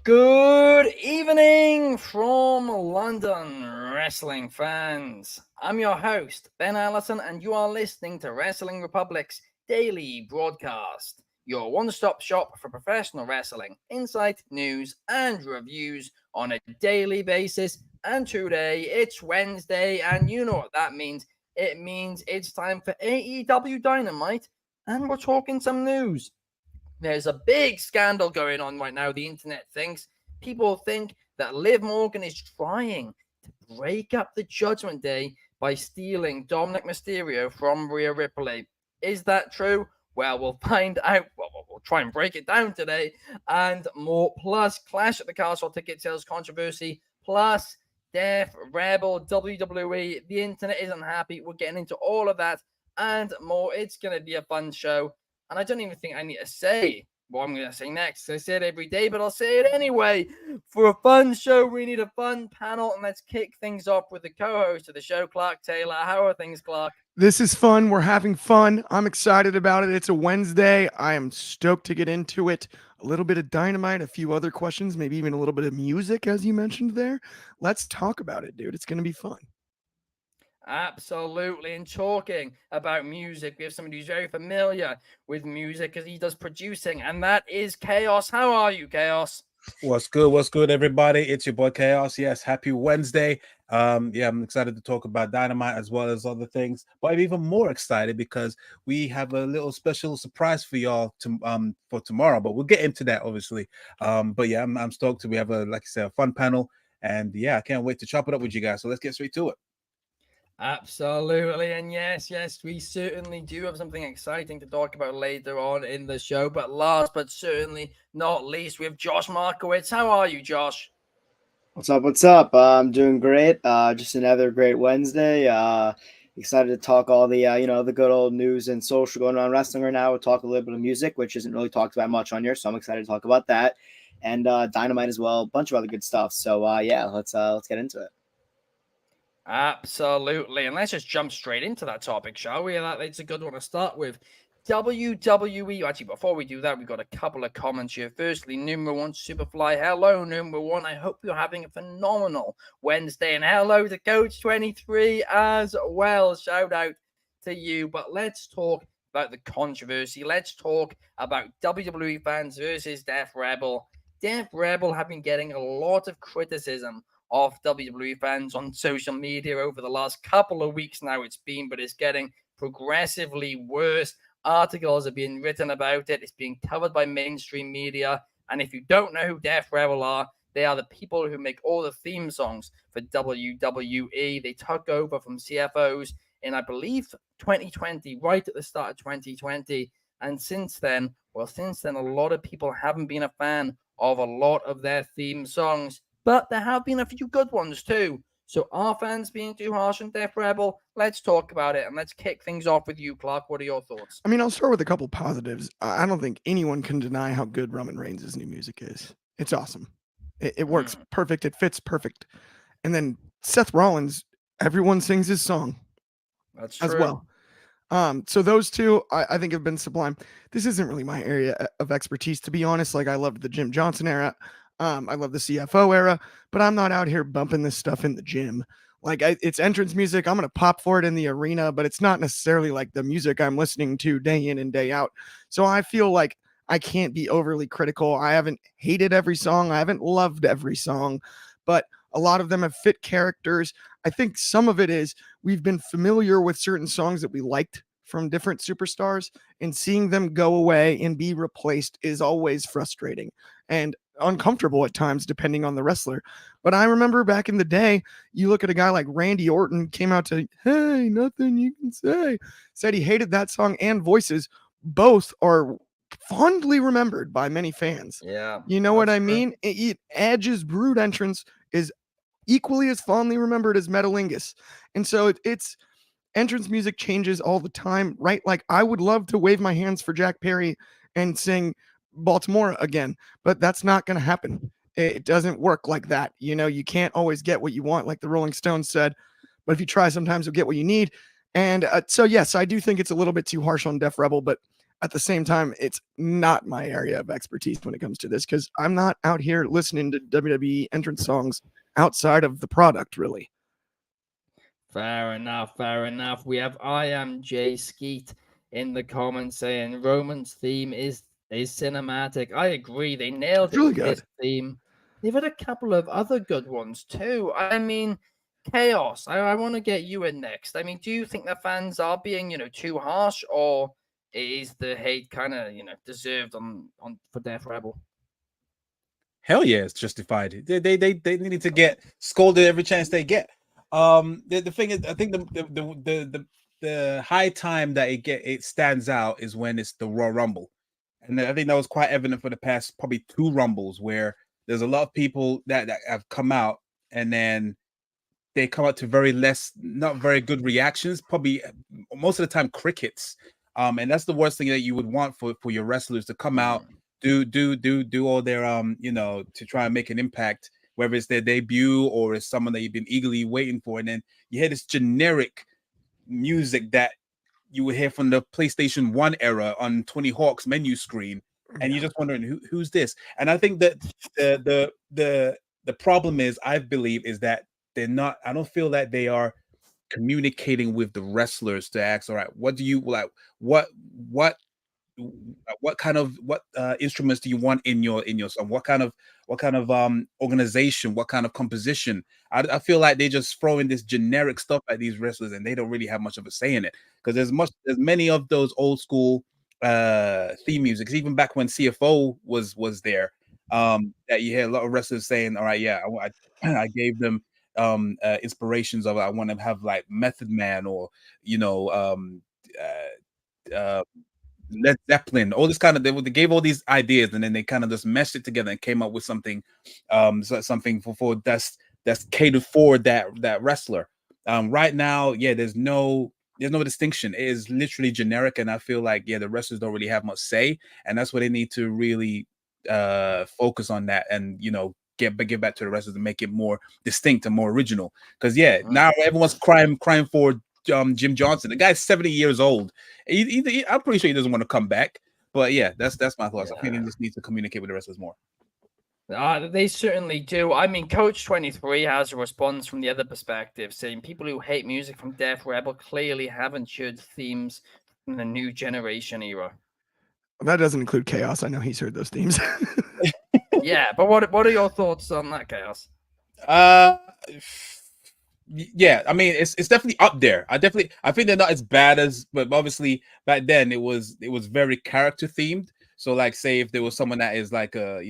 Good evening from London, wrestling fans. I'm your host, Ben Allison, and you are listening to Wrestling Republic's daily broadcast, your one-stop shop for professional wrestling, insight, news, and reviews on a daily basis. And today, it's Wednesday, and you know what that means. It means it's time for AEW Dynamite, and we're talking some news. There's a big scandal going on right now, the internet thinks. People think that Liv Morgan is trying to break up the Judgment Day by stealing Dominik Mysterio from Rhea Ripley. Is that true? Well, we'll find out. We'll try and break it down today. And more, plus Clash at the Castle ticket sales controversy, plus Death Rebel, WWE. The internet isn't happy. We're getting into all of that and more. It's going to be a fun show. And I don't even think I need to say what I'm going to say next. I say it every day, but I'll say it anyway. For a fun show, we need a fun panel. And let's kick things off with the co-host of the show, Clark Taylor. How are things, Clark? This is fun. We're having fun. I'm excited about it. It's a Wednesday. I am stoked to get into it. A little bit of Dynamite, a few other questions, maybe even a little bit of music, as you mentioned there. Let's talk about it, dude. It's going to be fun. Absolutely. And talking about music, we have somebody who's very familiar with music because he does producing, and that is Chaos. How are you, Chaos? What's good, everybody? It's your boy Chaos. Yes, happy Wednesday. I'm excited to talk about Dynamite as well as other things, but I'm even more excited because we have a little special surprise for y'all for tomorrow, but we'll get into that obviously. But yeah, I'm stoked to we have like I said, a fun panel, and yeah, I can't wait to chop it up with you guys. So let's get straight to it. Absolutely. And yes, we certainly do have something exciting to talk about later on in the show. But last but certainly not least, we have Josh Markowitz. How are you, Josh? What's up? I'm doing great. Just another great Wednesday. Excited to talk all the the good old news and social going around wrestling right now. We'll talk a little bit of music, which isn't really talked about much on here, so I'm excited to talk about that, and Dynamite as well, a bunch of other good stuff. So let's get into it. Absolutely. And let's just jump straight into that topic, shall we? It's a good one to start with. WWE. Actually, before we do that, we've got a couple of comments here. Firstly, number one, Superfly. Hello, number one. I hope you're having a phenomenal Wednesday. And hello to Coach 23 as well. Shout out to you. But let's talk about the controversy. Let's talk about WWE fans versus Death Rebel. Death Rebel have been getting a lot of criticism of WWE fans on social media over the last couple of weeks now. But it's getting progressively worse. Articles are being written about it. It's being covered by mainstream media. And if you don't know who Death Rebel are, they are the people who make all the theme songs for WWE. They took over from CFOs in, I believe, 2020, right at the start of 2020. And since then, a lot of people haven't been a fan of a lot of their theme songs. But there have been a few good ones too. So are fans being too harsh on Death Rebel? Let's talk about it, and let's kick things off with you, Clark. What are your thoughts? I mean, I'll start with a couple positives. I don't think anyone can deny how good Roman Reigns' new music is. It's awesome. It works perfect. It fits perfect. And then Seth Rollins, everyone sings his song. That's true. As well. So those two, I think have been sublime. This isn't really my area of expertise, to be honest. Like, I loved the Jim Johnson era. I love the CFO era, but I'm not out here bumping this stuff in the gym. Like, it's entrance music. I'm going to pop for it in the arena, but it's not necessarily like the music I'm listening to day in and day out. So I feel like I can't be overly critical. I haven't hated every song. I haven't loved every song, but a lot of them have fit characters. I think some of it is we've been familiar with certain songs that we liked from different superstars, and seeing them go away and be replaced is always frustrating and uncomfortable at times, depending on the wrestler. But I remember back in the day, you look at a guy like Randy Orton, came out to "Hey, nothing you can say," said he hated that song and Voices. Both are fondly remembered by many fans. Yeah, you know what I mean? Edge's Brood entrance is equally as fondly remembered as Metalingus, and so it's entrance music changes all the time, right? Like, I would love to wave my hands for Jack Perry and sing Baltimore again, but that's not going to happen. It doesn't work like that. You can't always get what you want, like the Rolling Stones said, but if you try, sometimes you'll get what you need. And so yes, I do think it's a little bit too harsh on Def Rebel, but at the same time, it's not my area of expertise when it comes to this because I'm not out here listening to WWE entrance songs outside of the product, really. Fair enough. Fair enough. We have I am Jay Skeet in the comments saying Roman's theme is cinematic. I agree. They nailed it Really with this good. theme. They've had a couple of other good ones too. I mean, Chaos. I want to get you in next. I mean, do you think the fans are being, too harsh, or is the hate kind of, deserved on for Death Rebel? Hell yeah, it's justified. They need to get scolded every chance they get. The thing is, I think the high time that it stands out is when it's the Royal Rumble, and I think that was quite evident for the past probably 2 Rumbles where there's a lot of people that have come out and then they come out to not very good reactions, probably most of the time crickets. And that's the worst thing that you would want for your wrestlers to come out, do all their to try and make an impact, whether it's their debut or it's someone that you've been eagerly waiting for, and then you hear this generic music that you would hear from the PlayStation 1 era on Tony Hawk's menu screen, and you're just wondering who's this. And I think that the problem is, I believe, is that I don't feel that they are communicating with the wrestlers to ask, all right, what do you like? What kind of instruments do you want in your song? What kind of organization? What kind of composition? I feel like they just throw in this generic stuff at these wrestlers, and they don't really have much of a say in it. Because there's many of those old school theme musics, even back when CFO was there, that you hear a lot of wrestlers saying, all right, yeah, I gave them inspirations of, I want to have like Method Man or Led Zeppelin, all this kind of, they gave all these ideas, and then they kind of just meshed it together and came up with something something for that's catered for that wrestler. Right now, yeah, there's no distinction. It is literally generic, and I feel like, the wrestlers don't really have much say, and that's where they need to really focus on that, and give back to the wrestlers and make it more distinct and more original. Because now everyone's crying for Jim Johnson. The guy's 70 years old. I'm pretty sure he doesn't want to come back. But that's my thoughts. I think he just needs to communicate with the wrestlers more. They certainly do. I mean, Coach 23 has a response from the other perspective, saying people who hate music from Death Rebel clearly haven't heard themes from the new generation era. That doesn't include Chaos. I know he's heard those themes. Yeah, but what are your thoughts on that, Chaos? Yeah, I mean, it's definitely up there. I think they're not as bad as, but obviously back then it was very character themed. So like, say if there was someone that is like a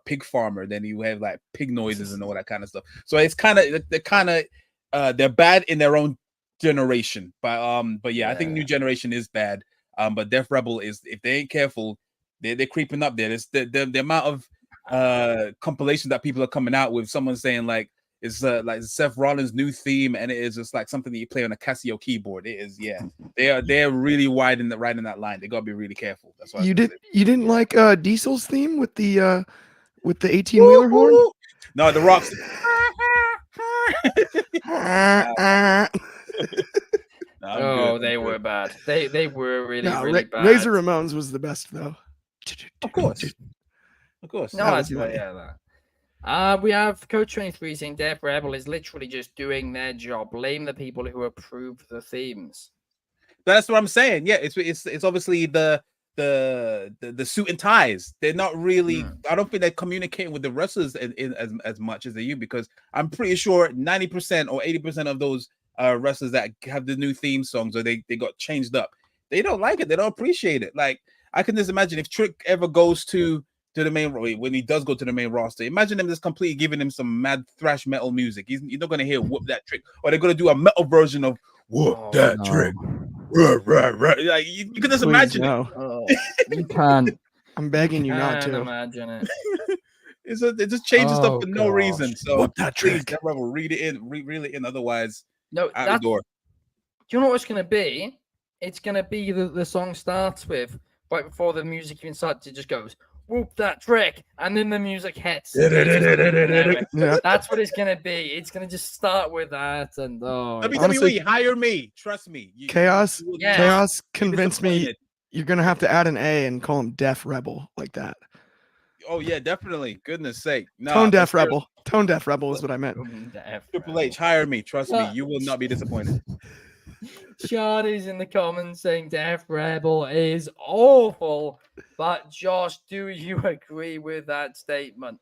pig farmer, then you have like pig noises and all that kind of stuff. So it's they're bad in their own generation. But yeah, I think new generation is bad. But Death Rebel is, if they ain't careful, they're creeping up there. It's the amount of compilations that people are coming out with. Someone saying like, it's like Seth Rollins' new theme, and it is just like something that you play on a Casio keyboard. It is, they're really right in that line. They gotta be really careful. That's why you didn't like Diesel's theme with the 18-wheeler horn? No, the Rock's. They were bad. They were really bad. Razor Ramones was the best though. Of course. No, that's that. We have Coach 23 saying Death Rebel is literally just doing their job. Blame the people who approve the themes. That's what I'm saying. Yeah, it's obviously the suit and ties. They're not really. I don't think they're communicating with the wrestlers as much as they do, because I'm pretty sure 90% or 80% of those wrestlers that have the new theme songs, or they got changed up, they don't like it. They don't appreciate it. Like, I can just imagine if Trick ever goes to the main, when he does go to the main roster, imagine them just completely giving him some mad thrash metal music. You're not going to hear Whoop That Trick, or they're going to do a metal version of Whoop That Trick. Like, you can just imagine it. You can't. I'm begging you not to imagine it. It just changes stuff for no reason. So Whoop That Trick. That rebel, read it in. Otherwise, no, out the door. Do you know what it's going to be? It's going to be the song starts with, right before the music even starts, it just goes, Whoop That Trick, and then the music hits. That's what it's gonna be. It's gonna just start with that, and WWE, hire me. Trust me. Chaos convinced me. you're gonna have to add an A and call him Deaf Rebel like that. Oh yeah, definitely. Goodness sake. Tone Deaf Rebel. Tone Deaf Rebel is what I meant. Triple H, hire me. Trust me, you will not be disappointed. Sean is in the comments saying Death Rebel is awful. But Josh, do you agree with that statement?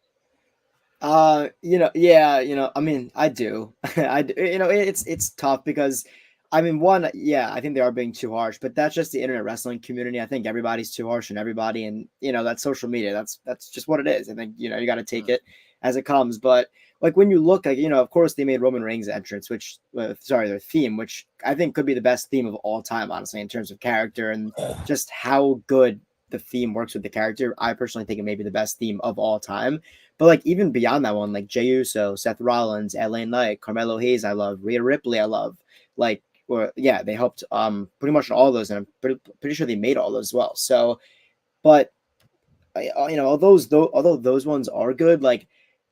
I mean, I do. It's tough because, I mean, one, yeah, I think they are being too harsh, but that's just the internet wrestling community. I think everybody's too harsh on everybody, and that's social media. That's just what it is. I think you got to take it as it comes. But like when you look, like of course they made Roman Reigns' entrance, their theme, which I think could be the best theme of all time, honestly, in terms of character and just how good the theme works with the character. I personally think it may be the best theme of all time. But like even beyond that one, like Jey Uso, Seth Rollins, LA Knight, Carmelo Hayes, I love. Rhea Ripley, I love. Like, they helped pretty much all those, and I'm pretty sure they made all those as well. So, but although those ones are good, like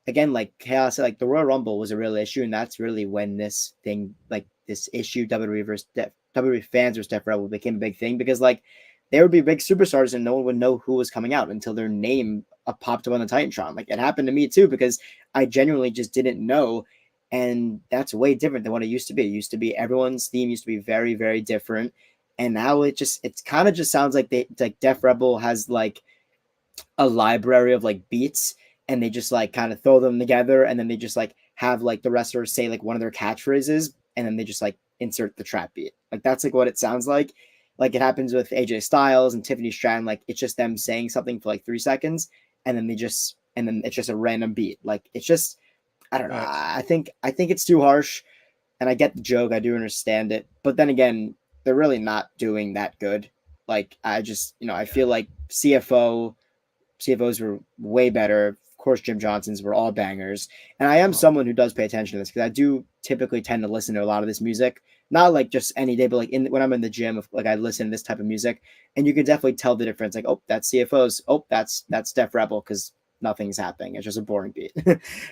again, like Chaos, like the Royal Rumble was a real issue, and that's really when this thing, like this issue, WWE fans versus Def Rebel became a big thing, because like there would be big superstars and no one would know who was coming out until their name popped up on the Titantron. Like it happened to me too, because I genuinely just didn't know. And that's way different than what it used to be. It used to be everyone's theme used to be very, very different. And now it kind of just sounds like Def Rebel has like a library of like beats, and they just like kind of throw them together, and then they just like have like the wrestlers say like one of their catchphrases, and then they just like insert the trap beat. Like that's like what it sounds like. Like it happens with AJ Styles and Tiffany Stratton. Like it's just them saying something for like 3 seconds, and then it's just a random beat. Like it's just, I don't know. I think it's too harsh, and I get the joke. I do understand it, but then again, they're really not doing that good. Like I just, I feel like CFOs were way better. Of course, Jim Johnson's were all bangers, and I am someone who does pay attention to this because I do typically tend to listen to a lot of this music. Not like just any day, but like when I'm in the gym, like I listen to this type of music, and you can definitely tell the difference. Like, oh, that's CFOs. Oh, that's Def Rebel, because nothing's happening. It's just a boring beat.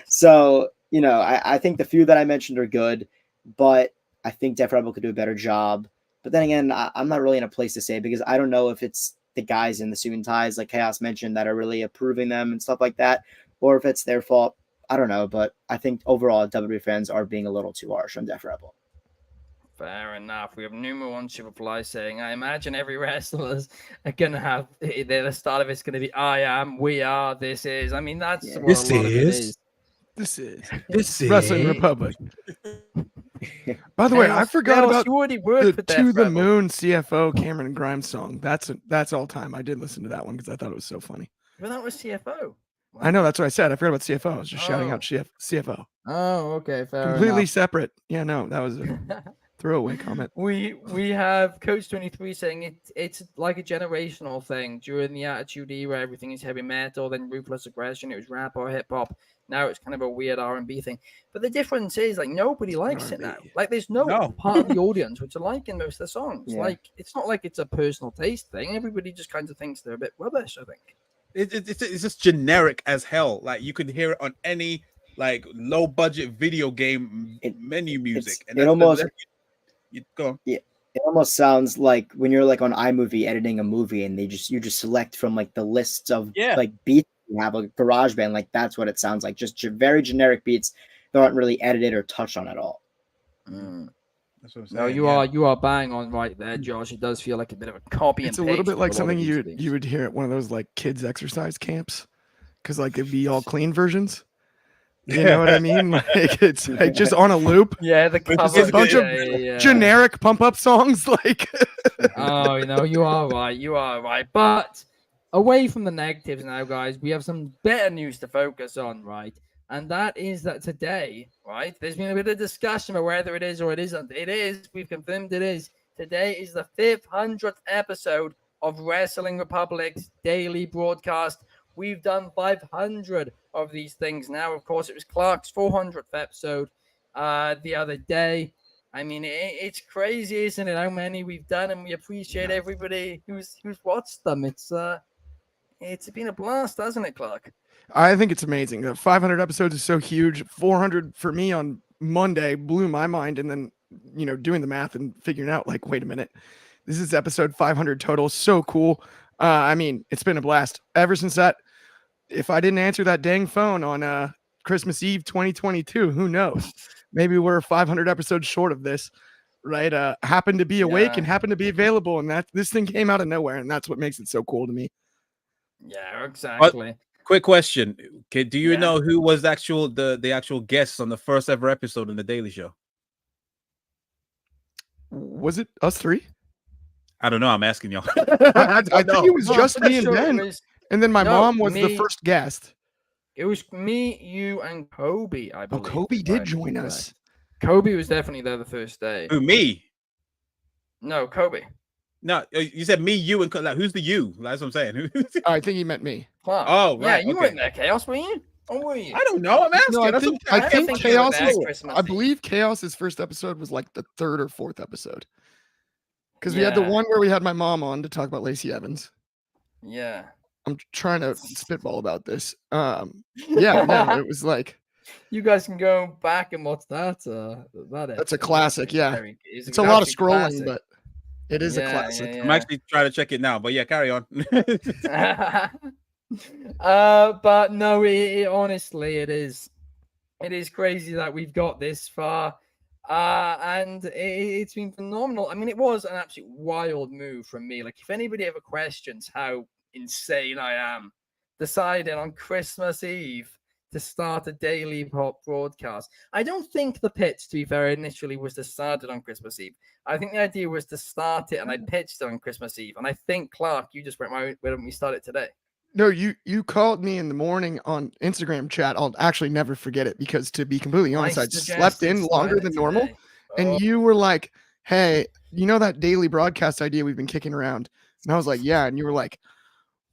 So, I think the few that I mentioned are good, but I think Def Rebel could do a better job. But then again, I'm not really in a place to say, because I don't know if it's the guys in the suit and ties, like Chaos mentioned, that are really approving them and stuff like that, or if it's their fault. I don't know, but I think overall WWE fans are being a little too harsh on Def Rebel. Fair enough. We have Numo on Superfly saying, I imagine every wrestlers are going to have, the start of it's going to be, I am, we are, this is. I mean, that's what This a lot of it is. This is Wrestling Republic. By the way, I forgot about the To the Moon CFO Cameron Grimes song. That's all time. I did listen to that one because I thought it was so funny. Well, that was CFO. Wow. I know, that's what I said. I forgot about CFO. I was just shouting out CFO. Oh, okay, fair Completely enough. separate. Yeah, no, that was a throwaway comment. We have Coach 23 saying it's like a generational thing. During the Attitude Era, everything is heavy metal, then Ruthless Aggression, it was rap or hip hop. Now it's kind of a weird R&B thing. But the difference is, like, nobody likes it now. Like, there's no part of the audience which are liking most of the songs. Yeah. Like, it's not like it's a personal taste thing. Everybody just kind of thinks they're a bit rubbish, I think. It's just generic as hell. Like, you could hear it on any like low budget video game menu music, and it almost go. Yeah, it almost sounds like when you're like on iMovie editing a movie, and you just select from like the lists of like beats you have, like GarageBand. Like that's what it sounds like. Just very generic beats that aren't really edited or touched on at all. That's what I'm saying. No, you are bang on right there, Josh. It does feel like a bit of a copy. It's a little bit like something you would hear at one of those like kids exercise camps, because like it'd be all clean versions. You know what I mean? Like it's like just on a loop. Yeah, the cover, a bunch of generic pump up songs. Like, oh, you are right. But away from the negatives now, guys, we have some better news to focus on, right? And that is that today, right? There's been a bit of discussion about whether it is or it isn't. It is. We've confirmed it is. Today is the 500th episode of Wrestling Republic's daily broadcast. We've done 500 of these things now. Of course, it was Clark's 400th episode the other day. I mean, it's crazy, isn't it, how many we've done, and we appreciate everybody who's watched them. It's been a blast, hasn't it, Clark? I think it's amazing. 500 episodes is so huge. 400 for me on Monday blew my mind, and then doing the math and figuring out like, wait a minute, This is episode 500 total. So cool. I mean, it's been a blast ever since that. If I didn't answer that dang phone on Christmas Eve 2022, who knows? Maybe we're 500 episodes short of this, right? Happened to be awake and happened to be available, and that this thing came out of nowhere, and that's what makes it so cool to me. Yeah, exactly. Quick question. Okay, do you know who was the actual guest on the first ever episode in the Daily Show? Was it us three? I don't know. I'm asking y'all. I think it was just me and Ben. And then my mom was the first guest. It was me, you, and Kobe, I believe. Oh, Kobe did join us. Kobe was definitely there the first day. Who, me? No, Kobe. No, you said me, you, and like, who's the you? That's what I'm saying. I think he meant me. Clark. Oh, right. Yeah, you weren't there, Chaos, were you? Or were you? I don't know. I'm asking. No, I think Chaos I believe Chaos's first episode was like the third or fourth episode. Because we had the one where we had my mom on to talk about Lacey Evans. Yeah. I'm trying to spitball about this. It was like you guys can go back and watch that. That's a classic. Yeah, it's a lot of scrolling, but it is a classic. I'm actually trying to check it now, but yeah, carry on. But no, honestly, it is crazy that we've got this far. And it's been phenomenal. I mean, it was an absolute wild move from me. Like, if anybody ever questions how insane I am, deciding on Christmas Eve to start a daily pop broadcast. I don't think the pitch, to be fair, initially was to start it on Christmas Eve. I think the idea was to start it, and I pitched it on Christmas Eve. And I think, Clark, you just went, why don't we start it today? No, you called me in the morning on Instagram chat. I'll actually never forget it because, to be completely honest, I slept in longer than normal. And you were like, hey, you know that daily broadcast idea we've been kicking around? And I was like, yeah. And you were like,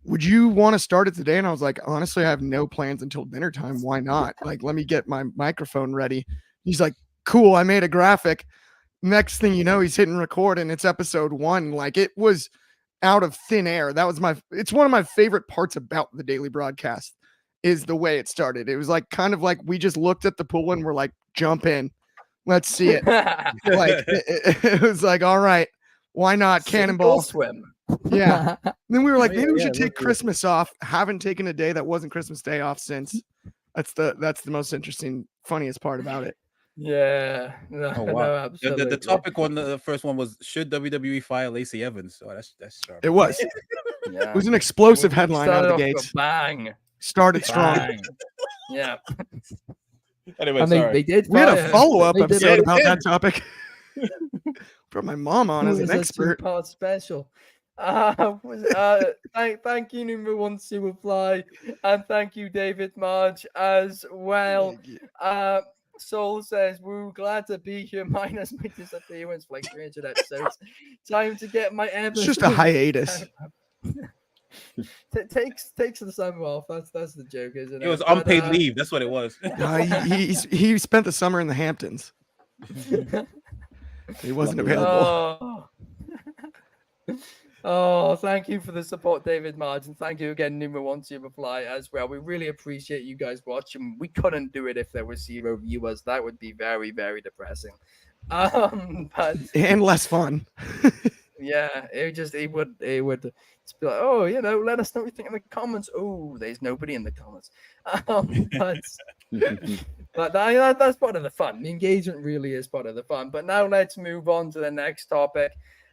would you want to start it today? And I was like, honestly, I have no plans until dinner time. Why not? Like, let me get my microphone ready. He's like, cool. I made a graphic. Next thing you know, he's hitting record and it's episode 1. Like, it was out of thin air. It's one of my favorite parts about the daily broadcast is the way it started. It was like, kind of like we just looked at the pool and we're like, jump in. Let's see it. Like, it was like, all right, why not? Cannonball swim. Yeah. Then we were like, maybe we should take Christmas off. Haven't taken a day that wasn't Christmas Day off since. That's the most interesting, funniest part about it. Yeah. No, oh, wow. Absolutely. The topic on the first one was, should WWE fire Lacey Evans? Oh, that's sharp. It was. It was an explosive headline out of the gates. Bang. Started strong. Yeah. Anyway, and they did. We had a follow-up episode about that topic. Brought my mom on as an expert. Part special. Thank you, number one Superfly, and thank you, David Marge, as well. Soul says, "Woo, glad to be here. Minus my disappearance for like 300 episodes. Time to get my episode." It's just a hiatus. takes the summer off. That's the joke, isn't it? It was unpaid leave. That's what it was. He spent the summer in the Hamptons. He wasn't available. Oh, thank you for the support, David Martin. Thank you again, number one Superfly, as well. We really appreciate you guys watching. We couldn't do it if there was 0 viewers. That would be very, very depressing. But and less fun. Yeah, it would just be like, oh, let us know what you think in the comments. Oh, there's nobody in the comments. But that's part of the fun. The engagement really is part of the fun. But now let's move on to the next topic.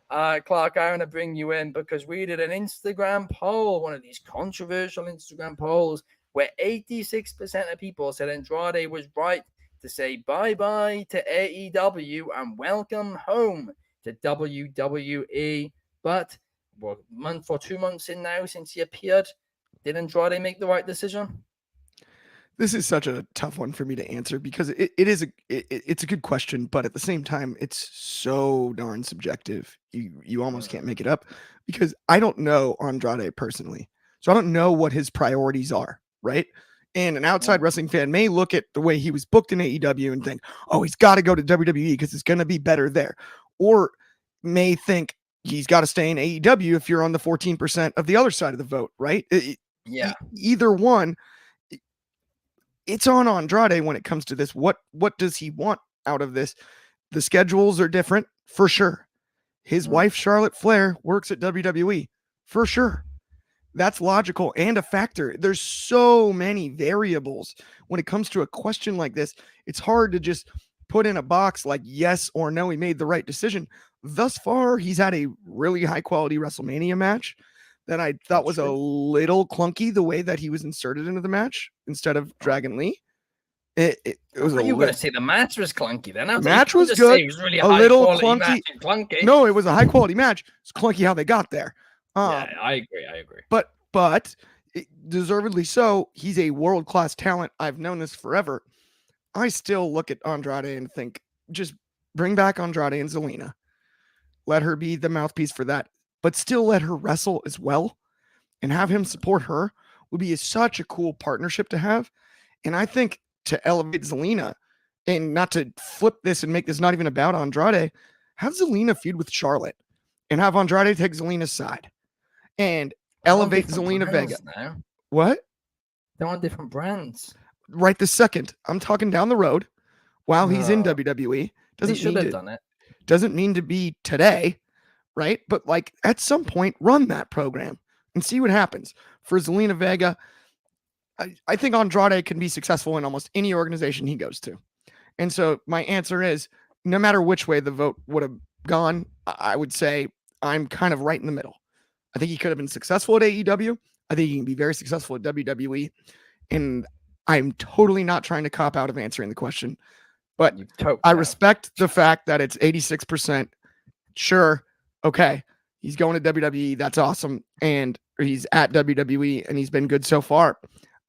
Clark, I want to bring you in because we did an Instagram poll, one of these controversial Instagram polls, where 86% of people said Andrade was right to say bye-bye to AEW and welcome home to WWE. But we're 2 months in now since he appeared. Did Andrade make the right decision? This is such a tough one for me to answer because it's a good question, but at the same time, it's so darn subjective. You almost can't make it up because I don't know Andrade personally. So I don't know what his priorities are, right? And an outside wrestling fan may look at the way he was booked in AEW and think, oh, he's got to go to WWE because it's going to be better there. Or may think he's got to stay in AEW if you're on the 14% of the other side of the vote, right? Either one. It's on Andrade when it comes to this. What does he want out of this? The schedules are different for sure. His wife, Charlotte Flair, works at WWE for sure. That's logical and a factor. There's so many variables when it comes to a question like this. It's hard to just put in a box like yes or no, he made the right decision. Thus far, he's had a really high quality WrestleMania match that I thought was a little clunky the way that he was inserted into the match instead of Dragon Lee. It was you were going to say the match was clunky then? The match was good. It was really a little clunky. Match and clunky. No, it was a high quality match. It's clunky how they got there. Yeah, I agree. But deservedly so. He's a world class talent. I've known this forever. I still look at Andrade and think, just bring back Andrade and Zelina. Let her be the mouthpiece for that, but still let her wrestle as well, and have him support her would be such a cool partnership to have. And I think to elevate Zelina, and not to flip this and make this not even about Andrade, have Zelina feud with Charlotte and have Andrade take Zelina's side and elevate Zelina Vega. Now. What? They want different brands. Right this second. I'm talking down the road while he's in WWE. Doesn't mean to be today, right? But like at some point, run that program and see what happens. For Zelina Vega, I think Andrade can be successful in almost any organization he goes to. And so my answer is, no matter which way the vote would have gone, I would say I'm kind of right in the middle. I think he could have been successful at AEW. I think he can be very successful at WWE. And I'm totally not trying to cop out of answering the question. But I respect the fact that it's 86%. Sure. Okay. He's going to WWE. That's awesome. And he's at WWE and he's been good so far.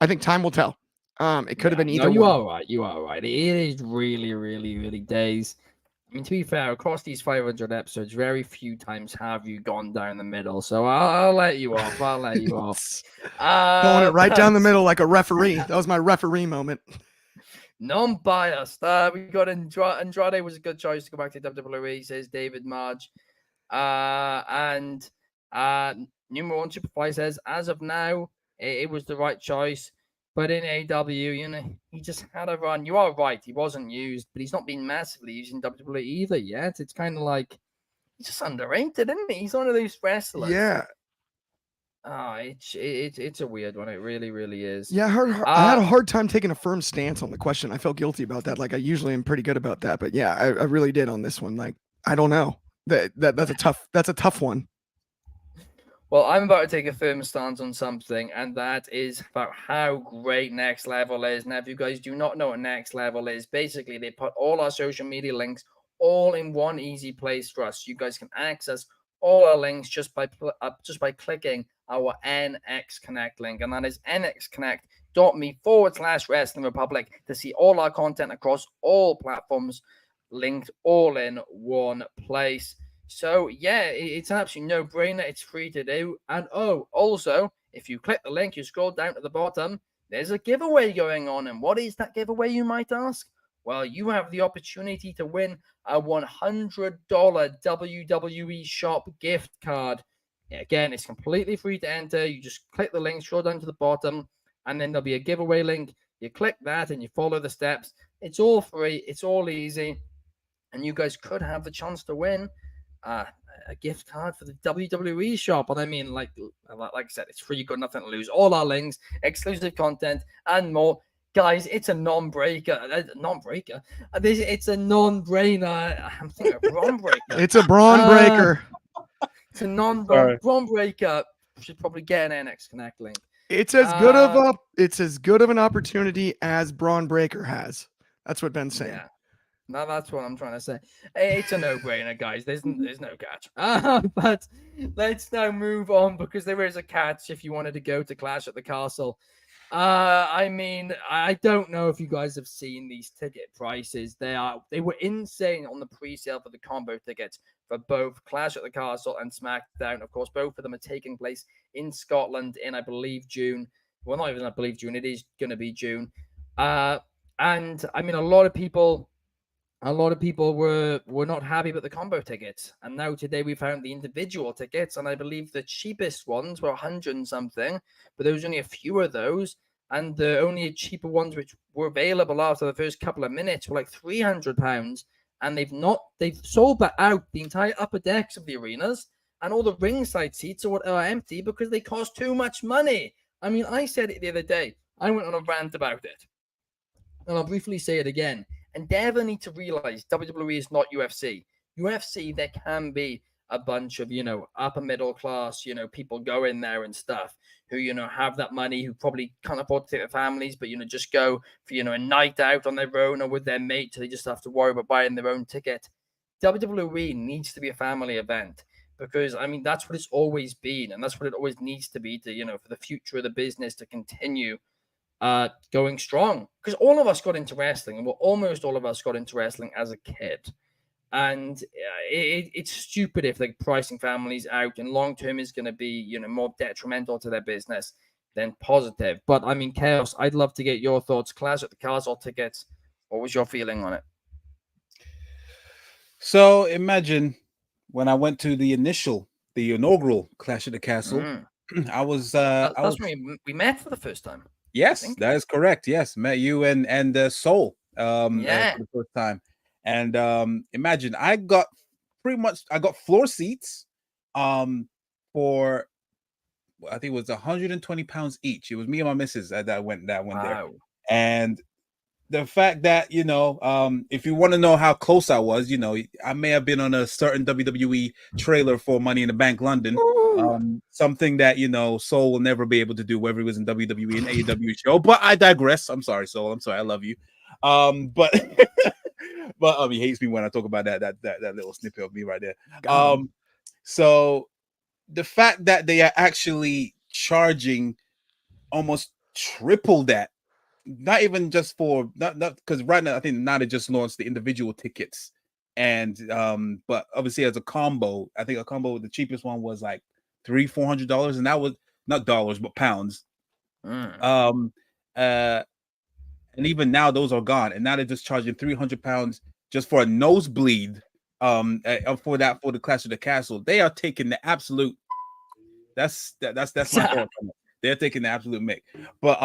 I think time will tell. It could have been either. No, you are right. You are right. It is really, really, really days. I mean, to be fair, across these 500 episodes, very few times have you gone down the middle. So I'll let you off. Going it right down the middle like a referee. That was my referee moment. Non-biased. We got Andrade was a good choice to go back to WWE, says David Marge. And Numero One Superfly says, as of now, it was the right choice. But in AEW, he just had a run. You are right. He wasn't used, but he's not been massively used in WWE either yet. It's kind of like he's just underrated, isn't he? He's one of those wrestlers. Yeah. It's a weird one. It really, really is. Yeah, I had a hard time taking a firm stance on the question. I felt guilty about that. Like I usually am pretty good about that, but yeah, I really did on this one. Like I don't know. That's a tough one. Well, I'm about to take a firm stance on something, and that is about how great Next Level is. Now, if you guys do not know what Next Level is, basically they put all our social media links all in one easy place for us. You guys can access all our links just by clicking our NX Connect link, and that is nxconnect.me/Wrestling Republic to see all our content across all platforms, linked all in one place. So yeah, it's an absolute no-brainer. It's free to do. And also, if you click the link, you scroll down to the bottom, there's a giveaway going on. And what is that giveaway, you might ask? Well, you have the opportunity to win a $100 WWE Shop gift card. Again, it's completely free to enter. You just click the link, scroll down to the bottom, and then there'll be a giveaway link. You click that and you follow the steps. It's all free. It's all easy. And you guys could have the chance to win a gift card for the WWE shop. And I mean, like I said, it's free. You got nothing to lose. All our links, exclusive content, and more. Guys, it's a non-breaker. It's a non-brainer. I'm thinking of Braun Breaker. It's a Braun Breaker. It's a non-Braun Breaker. Should probably get an NX Connect link. It's as good of an opportunity as Braun Breaker has. That's what Ben's saying. Yeah. No, that's what I'm trying to say. It's a no-brainer, guys. There's no catch. But let's now move on because there is a catch if you wanted to go to Clash at the Castle. I mean, I don't know if you guys have seen these ticket prices. They were insane on the pre-sale for the combo tickets for both Clash at the Castle and SmackDown. Of course, both of them are taking place in Scotland in, I believe, June. Well, not even I believe June. It is going to be June. And I mean, a lot of people were not happy with the combo tickets. And now today we found the individual tickets. And I believe the cheapest ones were 100 and something. But there was only a few of those. And the only cheaper ones which were available after the first couple of minutes were like £300. and they've sold that out the entire upper decks of the arenas, and all the ringside seats are empty because they cost too much money. I mean, I said it the other day. I went on a rant about it, and I'll briefly say it again. Endeavor need to realize WWE is not UFC. UFC, there can be a bunch of, upper middle class, people go in there and stuff who, have that money, who probably can't afford to take their families, but, just go for, a night out on their own or with their mate. So they just have to worry about buying their own ticket. WWE needs to be a family event because, I mean, that's what it's always been. And that's what it always needs to be to, for the future of the business to continue going strong. Because all of us got into wrestling, and almost all of us got into wrestling as a kid. And it's stupid if they're pricing families out, and long term is going to be, more detrimental to their business than positive. But I mean, Chaos, I'd love to get your thoughts. Clash at the Castle tickets. What was your feeling on it? So imagine when I went to the inaugural Clash at the Castle. I was. That's when we met for the first time. Yes, that is correct. Yes, met you and Soul. For the first time. And imagine I got floor seats for I think it was 120 pounds each. It was me and my missus that went there. And the fact that if you want to know how close I was, I may have been on a certain WWE trailer for Money in the Bank London, something that Soul will never be able to do, whether it was in WWE and AEW show. But I digress. I'm sorry, Soul. I'm sorry. I love you. But he hates me when I talk about that little snippet of me right there. So the fact that they are actually charging almost triple that, not even just for not because right now I think now they just launched the individual tickets, and but obviously as a combo, I think a combo, the cheapest one was like $300-400, and that was not dollars but pounds. And even now those are gone, and now they're just charging £300 just for a nosebleed. For the Clash of the Castle, they are taking the absolute. That's my thought. They're taking the absolute mick. But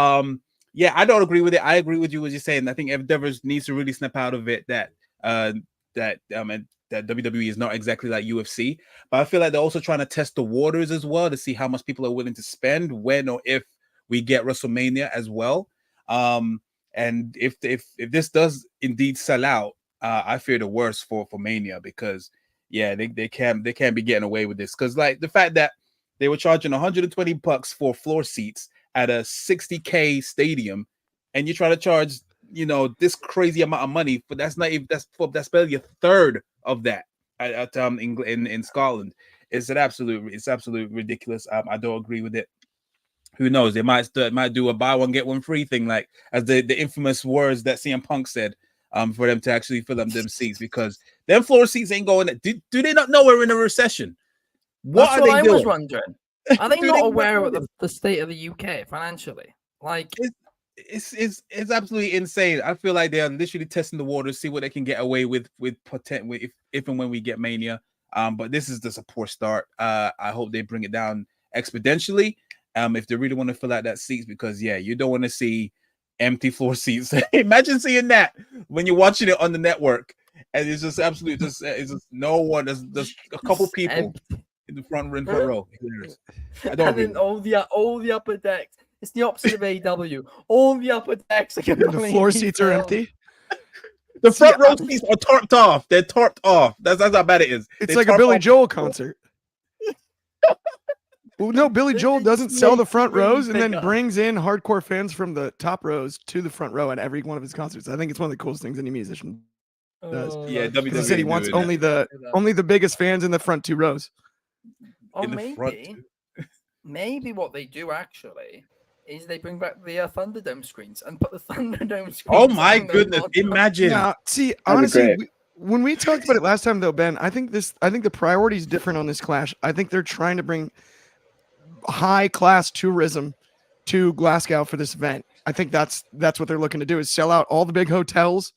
yeah, I don't agree with it. I agree with you what you're saying. I think Endeavor needs to really snap out of it that WWE is not exactly like UFC. But I feel like they're also trying to test the waters as well to see how much people are willing to spend when or if we get WrestleMania as well. And if this does indeed sell out, I fear the worst for Mania, because they can't be getting away with this, because like the fact that they were charging $120 for floor seats at a 60K stadium, and you try to charge this crazy amount of money for that's barely a third of that at in Scotland. It's absolute ridiculous. I don't agree with it. Who knows? They might do a buy one get one free thing, like as the infamous words that CM Punk said, for them to actually fill up them seats, because them floor seats ain't going. Do they not know we're in a recession? That's what I was wondering. Are they not aware of the state of the UK financially? Like it's absolutely insane. I feel like they are literally testing the waters, see what they can get away with if and when we get Mania. But this is just a poor start. I hope they bring it down exponentially. If they really want to fill out that seats, because you don't want to see empty floor seats. Imagine seeing that when you're watching it on the network, and it's just absolute, it's just no one. There's a couple people in the front row. I don't. And then all the upper decks. It's the opposite of AEW. All the upper decks are the floor seats are empty. The front row seats are tarped off. They're tarped off. That's how bad it is. It's like a Billy Joel concert. Well, no, Billy Joel doesn't sell the front rows and then brings in hardcore fans from the top rows to the front row at every one of his concerts. I think it's one of the coolest things any musician does. WWE he said he wants only the biggest fans in the front two rows. Or maybe what they do actually is they bring back the Thunderdome screens and put the Thunderdome screens. Oh my goodness! Imagine. Now, see, honestly, when we talked about it last time, though, Ben, I think the priority is different on this Clash. I think they're trying to bring high class tourism to Glasgow for this event. I think that's what they're looking to do, is sell out all the big hotels,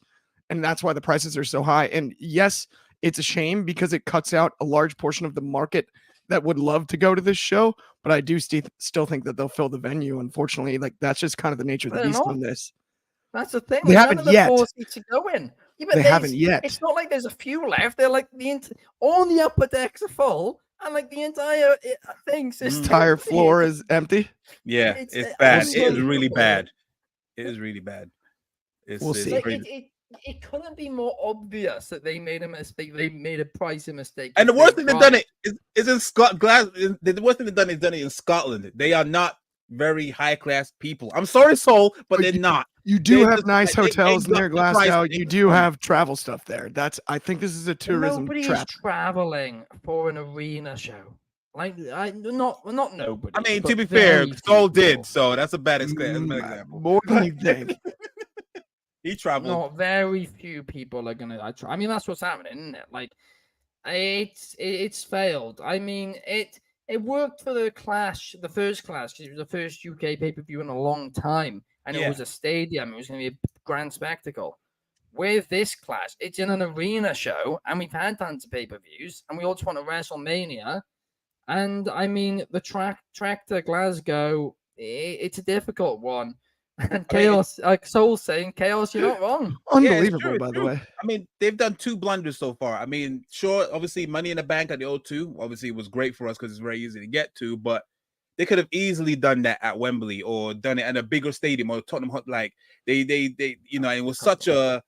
and that's why the prices are so high. And yes, it's a shame because it cuts out a large portion of the market that would love to go to this show, but I do still think that they'll fill the venue. Unfortunately, like that's just kind of the nature of the beast on this. That's the thing. They haven't yet. To go in. Yeah, but They haven't yet. It's not like there's a few left. They're like all the upper decks are full, and like the entire thing's just Entire floor is empty. Yeah, It's it's bad. we'll It is see. really bad. It is really bad. We'll see. like crazy. it couldn't be more obvious that they made a mistake. They made a pricing mistake. And the They worst thing they've done priced- it is in Scotland. The worst thing they've done is done it in Scotland. They are not very high class people. I'm sorry, Soul, but they're not. You do They have just, nice like, they hotels got near the price Glasgow. and You it's do fun. have travel stuff there. I think this is a tourism Nobody trap. is traveling for an arena show. Like not nobody. I mean, to but be fair, very few Soul people. did, so that's a bad example. More than you think. He traveled. Not very few people are gonna. I mean, that's what's happening, isn't it? Like, it's failed. I mean, it worked for the Clash, the first Clash, because it was the first UK pay per view in a long time, and it Yeah. was a stadium. It was going to be a grand spectacle. With this Clash, it's in an arena show, and we've had tons of pay per views, and we all just want a WrestleMania. And I mean, the track to Glasgow, it's a difficult one. And Chaos, like Soul saying, Chaos, you're not wrong. Unbelievable, it's by the true. way. I mean, they've done 2 blunders so far. I mean, sure, obviously, Money in the Bank at the O2, obviously, it was great for us because it's very easy to get to, but they could have easily done that at Wembley or done it at a bigger stadium or Tottenham Hot. Like they, you know, it was such a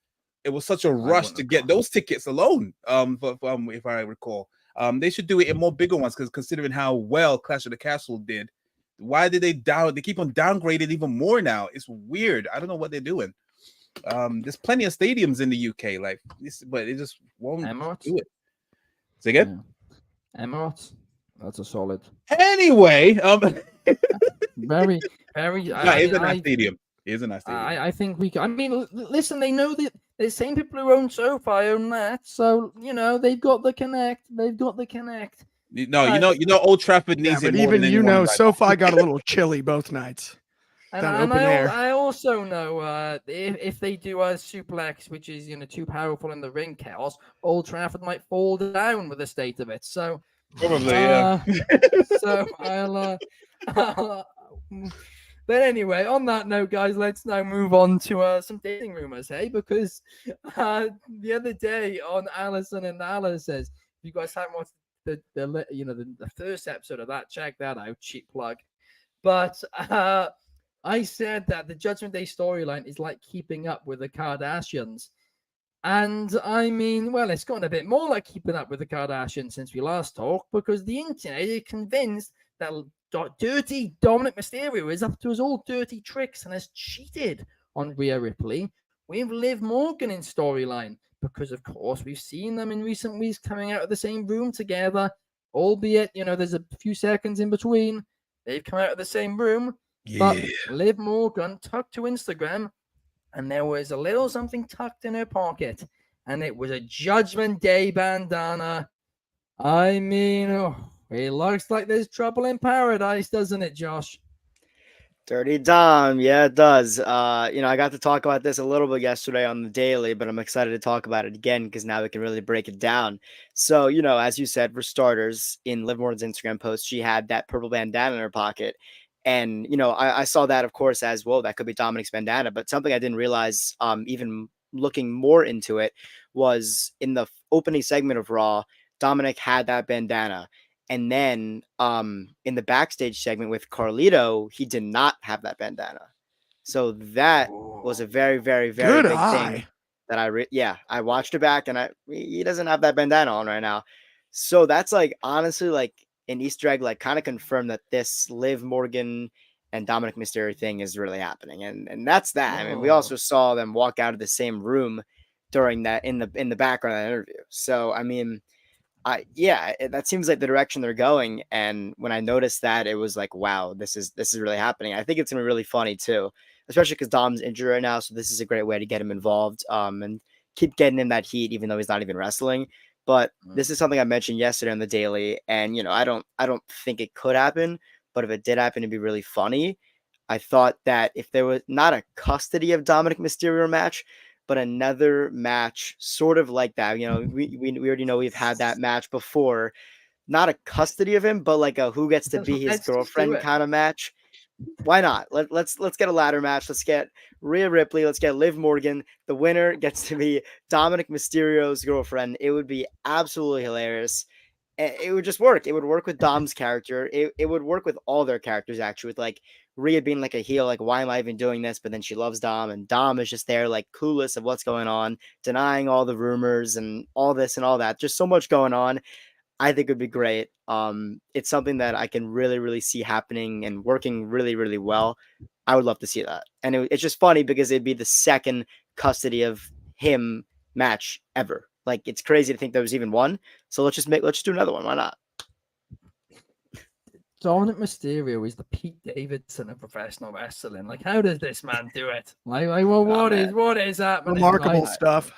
rush to get those tickets alone. If I recall, they should do it in more bigger ones because considering how well Clash of the Castle did. Why did they keep on downgrading even more now? It's weird. I don't know what they're doing. There's plenty of stadiums in the UK like this, but it just won't Emirates? do it. Say again? Yeah. Emirates. That's a solid. Anyway, Very, very. it's a nice stadium. It is a nice stadium. I think we can. I mean, listen, they know that the same people who own SoFi own that, so you know they've got the connect. They've got the connect. No, you know, Old Trafford Yeah, needs it but more even than you anyone know, right SoFi got a little chilly both nights. And, That and open air. I also know if they do a suplex, which is too powerful in the ring, Chaos, Old Trafford might fall down with the state of it. So Probably, yeah. So but anyway, on that note, guys, let's now move on to some dating rumors, hey? Because the other day on Allison and Alice says, if you guys haven't watched the first episode of that, check that out. Cheap plug. But I said that the Judgment Day storyline is like keeping up with the Kardashians. And I mean, well, it's gotten a bit more like keeping up with the Kardashians since we last talked because the internet is convinced that dirty Dominic Mysterio is up to his old dirty tricks and has cheated on Rhea Ripley with Liv Morgan in storyline because, of course, we've seen them in recent weeks coming out of the same room together, albeit, there's a few seconds in between. They've come out of the same room, but Liv Morgan took to Instagram and there was a little something tucked in her pocket, and it was a Judgment Day bandana. I mean, it looks like there's trouble in paradise, doesn't it, Josh? Dirty Dom, yeah, it does. I got to talk about this a little bit yesterday on the daily, but I'm excited to talk about it again because now we can really break it down. So, as you said, for starters, in Liv Morgan's Instagram post, she had that purple bandana in her pocket. And, I saw that, of course, as well. That could be Dominic's bandana. But something I didn't realize, even looking more into it, was in the opening segment of Raw, Dominic had that bandana. And then in the backstage segment with Carlito, he did not have that bandana. So that was a very, very, very Good big eye. thing that I watched it back and he doesn't have that bandana on right now. So that's like honestly like an Easter egg, like kind of confirmed that this Liv Morgan and Dominic Mysterio thing is really happening. And that's that. I mean, we also saw them walk out of the same room during that in the background of that interview. So I mean, that seems like the direction they're going. And when I noticed that, it was like, wow, this is really happening. I think it's gonna be really funny too, especially because Dom's injured right now. So this is a great way to get him involved and keep getting him that heat, even though he's not even wrestling. But this is something I mentioned yesterday on the daily, and I don't think it could happen, but if it did happen, it'd be really funny. I thought that if there was not a custody of Dominic Mysterio match, but another match sort of like that, we already know we've had that match before, not a custody of him, but like a who gets to be his girlfriend kind of match. why not? Let's get a ladder match. Let's get Rhea Ripley. Let's get Liv Morgan. The winner gets to be Dominic Mysterio's girlfriend. It would be absolutely hilarious. It would just work. It would work with Dom's character. It would work with all their characters, actually, with like Rhea being like a heel, like, why am I even doing this? But then she loves Dom, and Dom is just there, like, clueless of what's going on, denying all the rumors and all this and all that. Just so much going on. I think it would be great. It's something that I can really, really see happening and working really, really well. I would love to see that. And it's just funny because it'd be the second custody of him match ever. Like, it's crazy to think there was even one. So let's just do another one. Why not? Dominic Mysterio is the Pete Davidson of professional wrestling. Like, how does this man do it? Like well, what is happening? Remarkable stuff.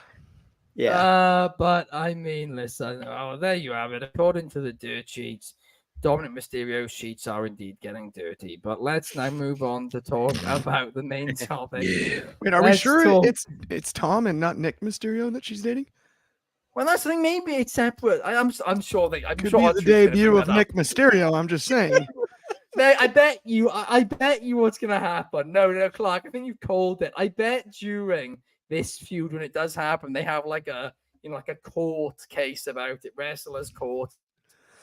Yeah. But I mean, listen. Oh, there you have it. According to the dirt sheets, Dominic Mysterio's sheets are indeed getting dirty. But let's now move on to talk about the main topic. Wait, are we sure it's Tom and not Nick Mysterio that she's dating? Well, that's the thing. Maybe it's separate. I'm sure they. I'm Could sure be the debut of Nick Mysterio. I'm just saying. I bet you what's gonna happen. No, Clark. I think you've called it. I bet during this feud, when it does happen, they have like a court case about it, wrestlers' court,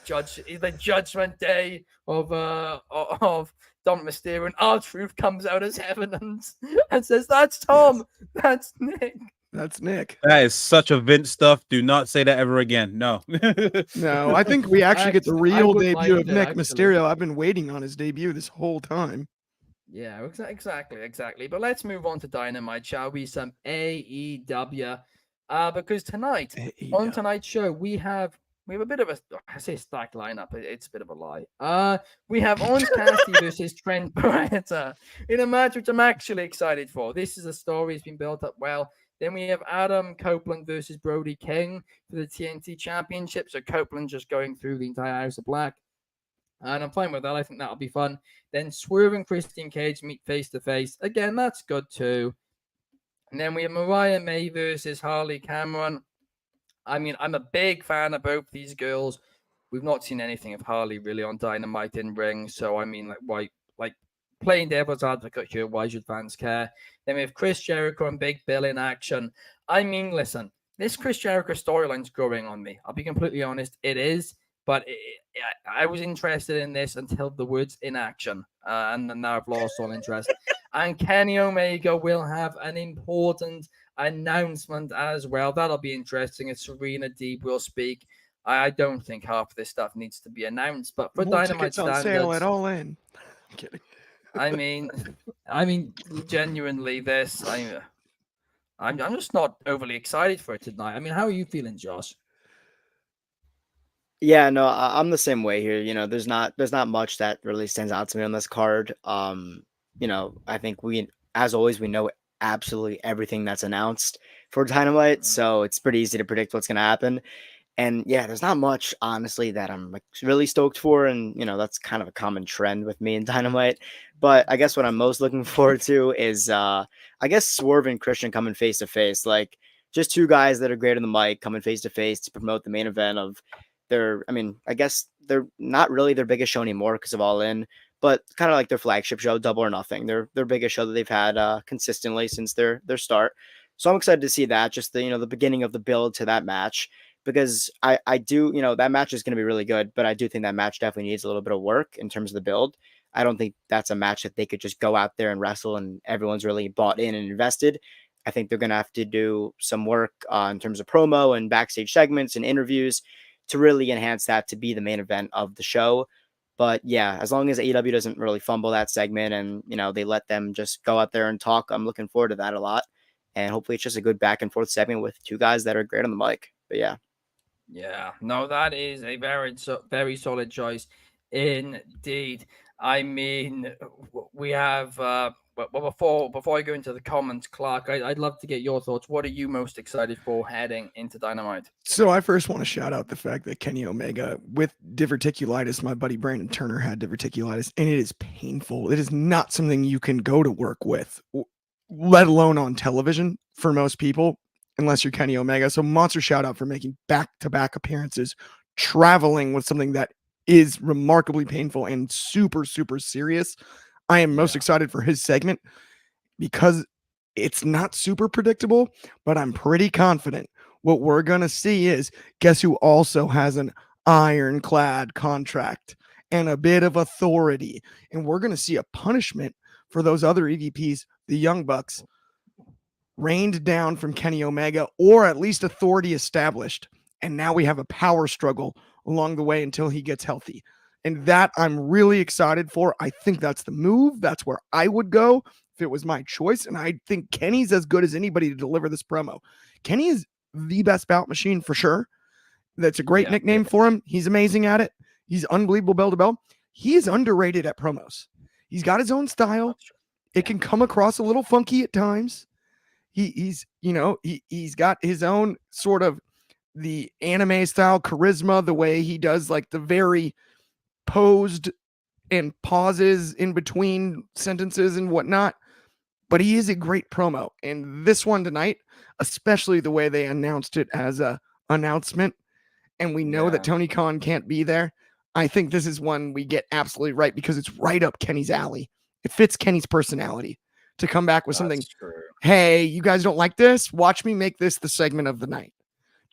the Judgement Day of Dominic Mysterio, and R-Truth comes out as evidence and says, "That's Tom, that's Nick." That's Nick. That is such a Vince stuff. Do not say that ever again. No. No, I think we actually get the real debut of Nick Mysterio. I've been waiting on his debut this whole time. Yeah, exactly. But let's move on to Dynamite, shall we? Some AEW. Because tonight, on tonight's show, we have a bit of I say stacked lineup. It's a bit of a lie. We have Orange Cassidy versus Trent Barretta in a match which I'm actually excited for. This is a story that's been built up well. Then we have Adam Copeland versus Brody King for the TNT Championship. So Copeland just going through the entire House of Black. And I'm fine with that. I think that'll be fun. Then Swerve and Christian Cage meet face to face. Again, that's good too. And then we have Mariah May versus Harley Cameron. I mean, I'm a big fan of both these girls. We've not seen anything of Harley really on Dynamite in ring. So, I mean, playing devil's advocate here, why should fans care? Then we have Chris Jericho and Big Bill in action. I mean, listen, this Chris Jericho storyline's growing on me. I'll be completely honest. It is. But I was interested in this until the words in action. And now I've lost all interest. And Kenny Omega will have an important announcement as well. That'll be interesting. As Serena Deeb will speak. I don't think half of this stuff needs to be announced. But for Dynamite standards, on sale at All In. I'm kidding. I mean, genuinely, this I'm just not overly excited for it tonight. I mean, how are you feeling, Josh? Yeah, no, I'm the same way here. You know, there's not much that really stands out to me on this card. You know, I think as always, we know absolutely everything that's announced for Dynamite, so it's pretty easy to predict what's going to happen. And yeah, there's not much, honestly, that I'm like really stoked for. And, you know, that's kind of a common trend with me in Dynamite. But I guess what I'm most looking forward to is, I guess, Swerve and Christian coming face to face. Like, just two guys that are great on the mic coming face to face to promote the main event of I guess they're not really their biggest show anymore because of All In, but kind of like their flagship show, Double or Nothing. Their biggest show that they've had consistently since their start. So I'm excited to see that, just the beginning of the build to that match. Because I do, that match is going to be really good, but I do think that match definitely needs a little bit of work in terms of the build. I don't think that's a match that they could just go out there and wrestle and everyone's really bought in and invested. I think they're going to have to do some work in terms of promo and backstage segments and interviews to really enhance that to be the main event of the show. But yeah, as long as AEW doesn't really fumble that segment and, they let them just go out there and talk, I'm looking forward to that a lot. And hopefully it's just a good back and forth segment with two guys that are great on the mic. But yeah. Yeah, no, that is a very solid choice indeed. I mean, we have, before I go into the comments, Clark, I'd love to get your thoughts. What are you most excited for heading into Dynamite? So I first want to shout out the fact that Kenny Omega with diverticulitis, my buddy Brandon Turner had diverticulitis, and it is painful. It is not something you can go to work with, let alone on television for most people, unless you're Kenny Omega. So monster shout out for making back-to-back appearances, traveling with something that is remarkably painful and super, super serious. I am most excited for his segment because it's not super predictable, but I'm pretty confident what we're going to see is, guess who also has an ironclad contract and a bit of authority, and we're going to see a punishment for those other EVPs, the Young Bucks, rained down from Kenny Omega, or at least authority established. And now we have a power struggle along the way until he gets healthy. And that I'm really excited for. I think that's the move. That's where I would go if it was my choice. And I think Kenny's as good as anybody to deliver this promo. Kenny is the best bout machine for sure. That's a great nickname for him. He's amazing at it. He's unbelievable bell to bell. He is underrated at promos. He's got his own style. It can come across a little funky at times. He's got his own sort of the anime style charisma, the way he does like the very posed and pauses in between sentences and whatnot. But he is a great promo. And this one tonight, especially the way they announced it as a announcement, and we know that Tony Khan can't be there, I think this is one we get absolutely right because it's right up Kenny's alley. It fits Kenny's personality to come back with something. True. Hey, you guys don't like this? Watch me make this the segment of the night.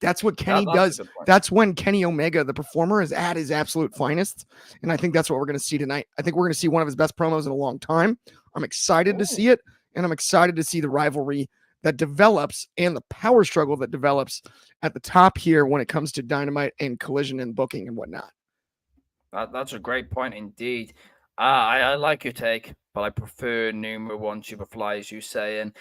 That's what Kenny does. That's when Kenny Omega, the performer, is at his absolute finest. And I think that's what we're going to see tonight. I think we're going to see one of his best promos in a long time. I'm excited to see it. And I'm excited to see the rivalry that develops and the power struggle that develops at the top here when it comes to Dynamite and Collision and booking and whatnot. That's a great point indeed. I like your take, but I prefer numero one Superfly, as you say. And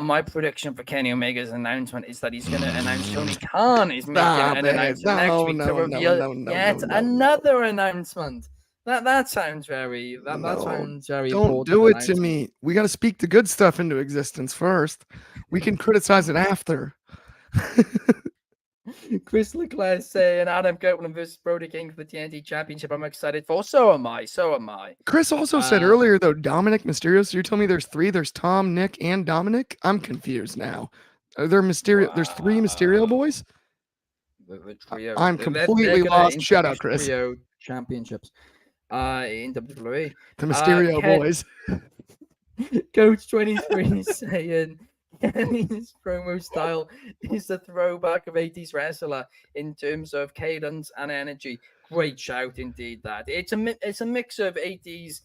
my prediction for Kenny Omega's announcement is that he's going to announce Tony Khan is making an announcement next week to reveal yet another announcement. That sounds very. That sounds very. Don't do it to me. We got to speak the good stuff into existence first. We can criticize it after. Chris Leclerc saying Adam Copeland versus Brody King for the TNT Championship. I'm excited for. So am I. Chris also said earlier, though, Dominic Mysterio. So you're telling me there's three? There's Tom, Nick, and Dominic? I'm confused now. Are there Mysterio? Wow. There's three Mysterio boys? The trio. I'm completely lost. Shout out, Chris. Trio championships in WWE. The Mysterio boys. Coach 23 saying Kenny's promo style is a throwback of 80s wrestler in terms of cadence and energy. Great shout indeed. That it's a mix of 80s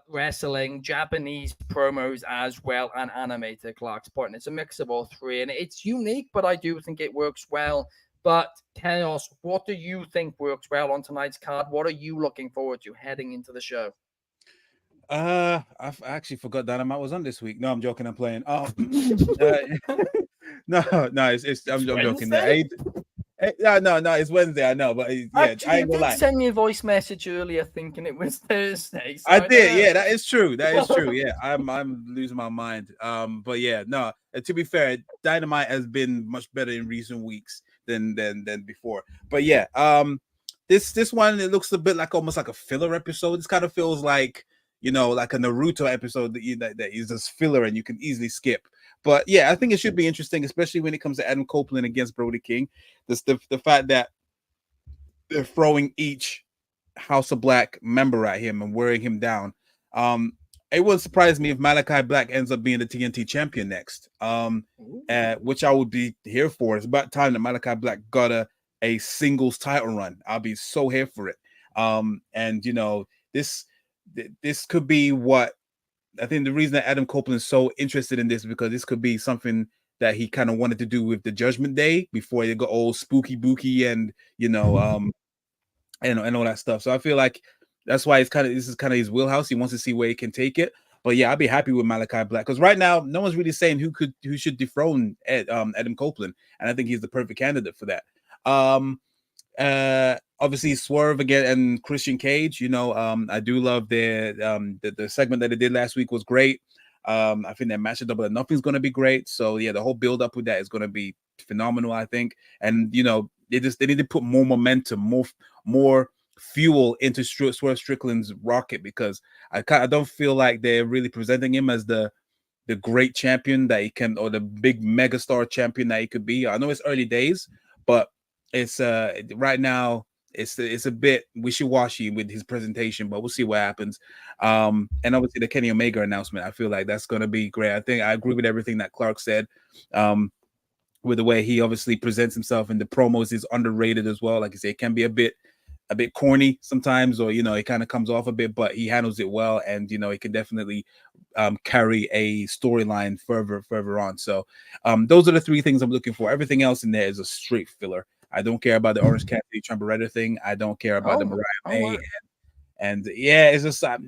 wrestling, Japanese promos as well, and animated. Clark's point. It's a mix of all three, and it's unique, but I do think it works well. But Chaos, what do you think works well on tonight's card? What are you looking forward to heading into the show? I've actually forgot Dynamite was on this week. No, I'm joking. I'm playing. No, it's I'm joking. No, it's Wednesday. I know, but actually, I ain't gonna lie. Send me a voice message earlier thinking it was Thursday. So I did. Yeah, that is true. Yeah, I'm losing my mind. But yeah, no. To be fair, Dynamite has been much better in recent weeks than before. But yeah, this one, it looks a bit like almost like a filler episode. This kind of feels like, like a Naruto episode that is just filler and you can easily skip. But yeah, I think it should be interesting, especially when it comes to Adam Copeland against Brody King. The fact that they're throwing each House of Black member at him and wearing him down. It wouldn't surprise me if Malachi Black ends up being the TNT champion next, which I would be here for. It's about time that Malachi Black got a singles title run. I'll be so here for it. And this could be what I think the reason that Adam Copeland is so interested in this is because this could be something that he kind of wanted to do with the Judgment Day before they go all spooky booky and and all that stuff. So I feel like that's why this is kind of his wheelhouse. He wants to see where he can take it. But yeah, I'll be happy with Malachi Black because right now no one's really saying who should dethrone Adam Copeland, and I think he's the perfect candidate for that. Obviously Swerve again and Christian Cage. I do love the segment that they did last week was great. I think that match at Double or Nothing's going to be great. So yeah, the whole build up with that is going to be phenomenal, I think. And they need to put more momentum, more fuel into Swerve Strickland's rocket because I don't feel like they're really presenting him as the great champion that he can, or the big megastar champion that he could be. I know it's early days, but it's right now it's a bit wishy-washy with his presentation, but we'll see what happens. And obviously the Kenny Omega announcement, I feel like that's going to be great. I think I agree with everything that Clark said. With the way he obviously presents himself in the promos is underrated as well. Like I say, it can be a bit corny sometimes, or it kind of comes off a bit, but he handles it well, and he can definitely carry a storyline further on. So those are the three things I'm looking for. Everything else in there is a straight filler. I don't care about the Orange Cassidy Trent Barretta thing. I don't care about the Mariah May. wow. And yeah, it's just I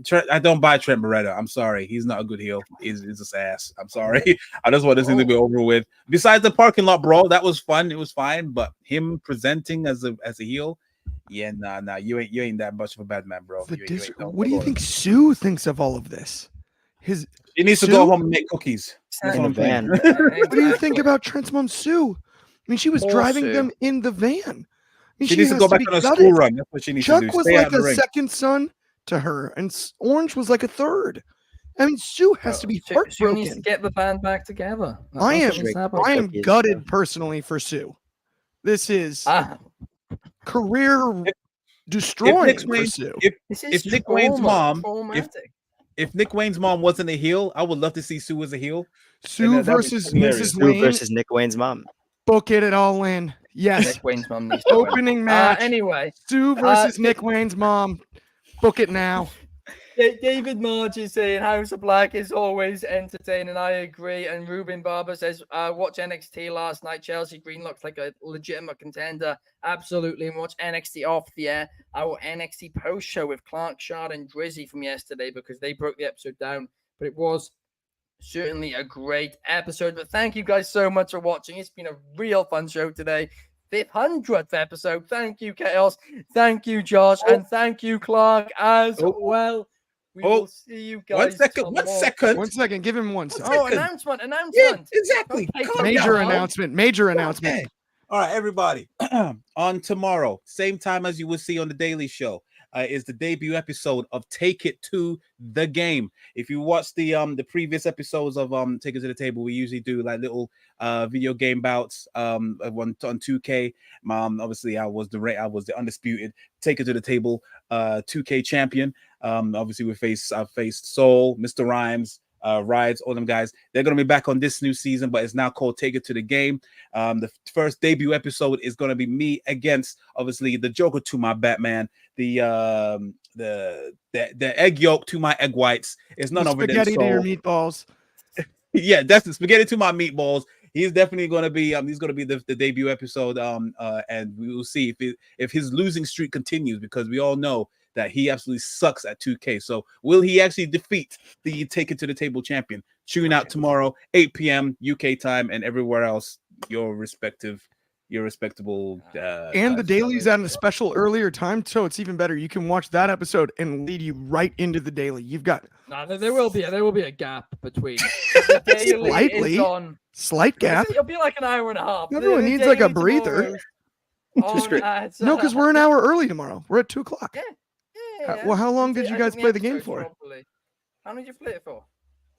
don't buy Trent Barretta. I'm sorry, he's not a good heel. He's just ass. I'm sorry. I just want this thing to be over with. Besides the parking lot brawl, that was fun. It was fine, but him presenting as a heel, yeah, nah, you ain't that much of a bad man, bro. What do you think Sue thinks of all of this? He needs to go home and make cookies. That's In what a I'm saying. van. What do you think about Trent's mom, Sue? I mean, she was Poor driving Sue. them in the van. I mean, She needs to has go back be on a gutted. school run. That's what she needs Chuck to do. was Stay out like in the a ring. second son to her, and Orange was like a third. I mean, Sue has to be Sue needs to heartbroken. get the band back together. I am Cookies, yeah. gutted personally for Sue. This is career destroying for Sue. If Nick Wayne's mom wasn't a heel, I would love to see Sue as a heel. Sue versus Mrs. Sue Wayne. versus Nick Wayne's mom. Book it all in. Yes. Nick Wayne's mom needs to Opening match. Anyway, Sue versus Nick Wayne's mom. Book it now. David Marge is saying House of Black is always entertaining. I agree. And Ruben Barber says, watch NXT last night. Chelsea Green looks like a legitimate contender. Absolutely. And watch NXT off the air. Our NXT post show with Clark, Shard, and Drizzy from yesterday, because they broke the episode down. But it was certainly a great episode. But thank you guys so much for watching. It's been a real fun show today. 500th episode. Thank you, Chaos. Thank you, Josh. And thank you, Clark, as well. We will see you guys. One second. Give him 1 second. Oh, announcement. Yeah, exactly. Major announcement. All right, everybody. On tomorrow, same time as you will see on the Daily Show, is the debut episode of Take It to the Game. If you watch the previous episodes of Take It to the Table, we usually do like little video game bouts on 2K. Obviously, I was the undisputed Take It to the Table 2K champion. Obviously, we faced Soul, Mr. Rhymes, Rides, all them guys. They're going to be back on this new season, but it's now called Take It to the Game. The first debut episode is going to be me against, obviously, the Joker to my Batman, the egg yolk to my egg whites. It's none of it. Spaghetti to your meatballs. Yeah, that's the spaghetti to my meatballs. He's definitely going to be the debut episode. And we will see if his losing streak continues, because we all know that he absolutely sucks at 2K. So will he actually defeat the Take It to the Table champion? Tune out tomorrow, 8 p.m. UK time, and everywhere else, your respectable. And the daily's at a special earlier time, so it's even better. You can watch that episode and lead you right into the daily. You've got there will be a gap between. Slight gap. It'll be like an hour and a half. Everyone needs like a breather. No, because we're an hour early tomorrow. We're at 2:00. Yeah. Well, how long did you guys play the game for? How long did you play it for?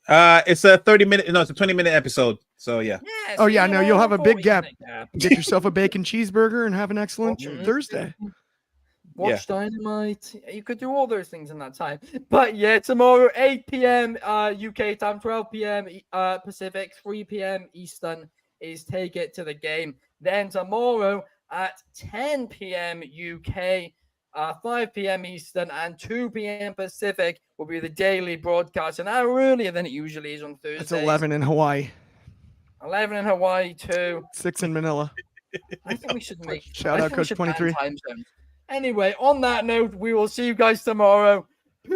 It's a 20-minute episode. So yeah. No, you'll have a big gap. Get yourself a bacon cheeseburger and have an excellent Thursday. Watch Dynamite. You could do all those things in that time. But yeah, tomorrow, 8 p.m. UK time, 12 p.m. Pacific, 3 p.m. Eastern is Take It to the Game. Then tomorrow at 10 p.m. UK, 5 p.m. Eastern, and 2 p.m. Pacific will be the daily broadcast, an hour earlier than it usually is on Thursdays. It's 11 in Hawaii. 11 in Hawaii too. 6 in Manila. I think we should make shout out Coach 23. Anyway, on that note, we will see you guys tomorrow. Peace.